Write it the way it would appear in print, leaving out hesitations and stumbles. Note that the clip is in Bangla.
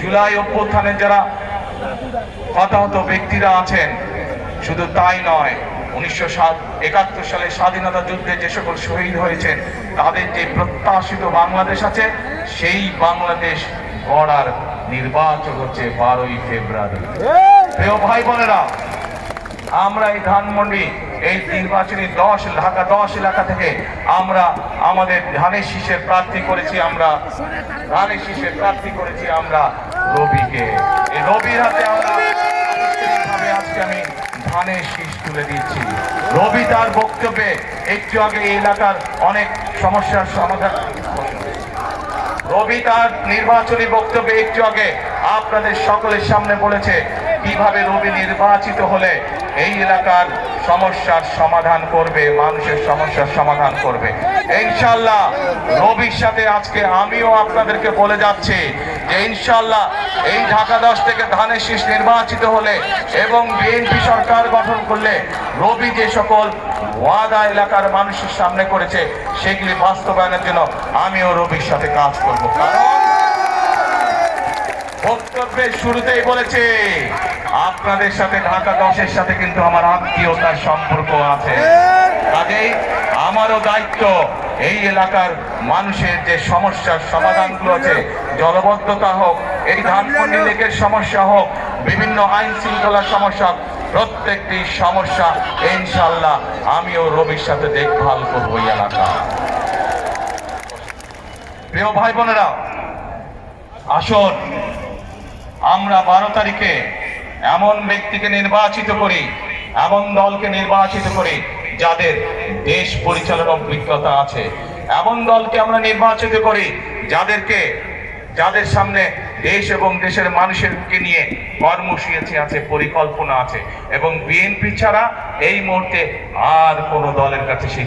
জুলাই অভ্যুত্থানে যারা হতাহত ব্যক্তিরা আছেন, শুধু তাই নয়, 1971 সালে স্বাধীনতা যুদ্ধে যে সকল শহীদ হয়েছেন, তাদের যে প্রত্যাশিত বাংলাদেশ আছে, সেই বাংলাদেশ গড়ার নির্বাচন হচ্ছে 12ই ফেব্রুয়ারি। প্রিয় ভাই বোনেরা, আমরা এই ধানমন্ডি এই নির্বাচনী ঢাকা 10 এলাকা থেকে আমরা আমাদের ধানের শীষের প্রার্থী করেছি, আমরা রবিকে। এই রবির হাতে আমরা আজকে আমি ধানের শীষ তুলে দিচ্ছি। রবি তার বক্তব্যে একটু আগে এই এলাকার অনেক সমস্যার সমাধান, রবি তার নির্বাচনী বক্তব্যে একটু আগে আপনাদের সকলের সামনে বলেছে কিভাবে রবি নির্বাচিত হলে এই এলাকার সমস্যার সমাধান করবে, মানুষের সমস্যার সমাধান করবে। ইনশাআল্লাহ রবির সাথে আজকে আমিও আপনাদেরকে বলে যাচ্ছি যে ইনশাআল্লাহ এই ঢাকা 10 থেকে ধানের শীষ নির্বাচিত হলে এবং বিএনপি সরকার গঠন করলে রবি যে সকল ওয়াদা এলাকার মানুষের সামনে করেছে সেগুলি বাস্তবায়নের জন্য আমিও রবির সাথে কাজ করব। কারণ বক্তব্যের শুরুতেই বলেছে আপনাদের সাথে ঢাকা 10-এর সাথে কিন্তু আমার আত্মীয়তার সম্পর্ক আছে। কাজেই আমারও দায়িত্ব এই এলাকার মানুষের যে সমস্যার সমাধানগুলো আছে, জলবদ্ধতা হোক, এই ধানমন্ডি লেকের সমস্যা হোক, বিভিন্ন আইন শৃঙ্খলার সমস্যা, প্রত্যেকটি সমস্যা ইনশাআল্লাহ আমিও রবির সাথে দেখভাল করব এই এলাকা। প্রিয় ভাই বোনেরা, আসুন আমরা 12 তারিখে এমন ব্যক্তিকে নির্বাচিত করি, এমন দলকে নির্বাচিত করি যাদের দেশ পরিচালনার অভিজ্ঞতা আছে, এমন দলকে আমরা নির্বাচিত করি যাদের সামনে দেশ এবং দেশের মানুষেরকে নিয়ে কর্মসূচি আছে, পরিকল্পনা আছে, এবং বিএনপি ছাড়া এই মুহূর্তে আর কোনো দলের কাছে সেই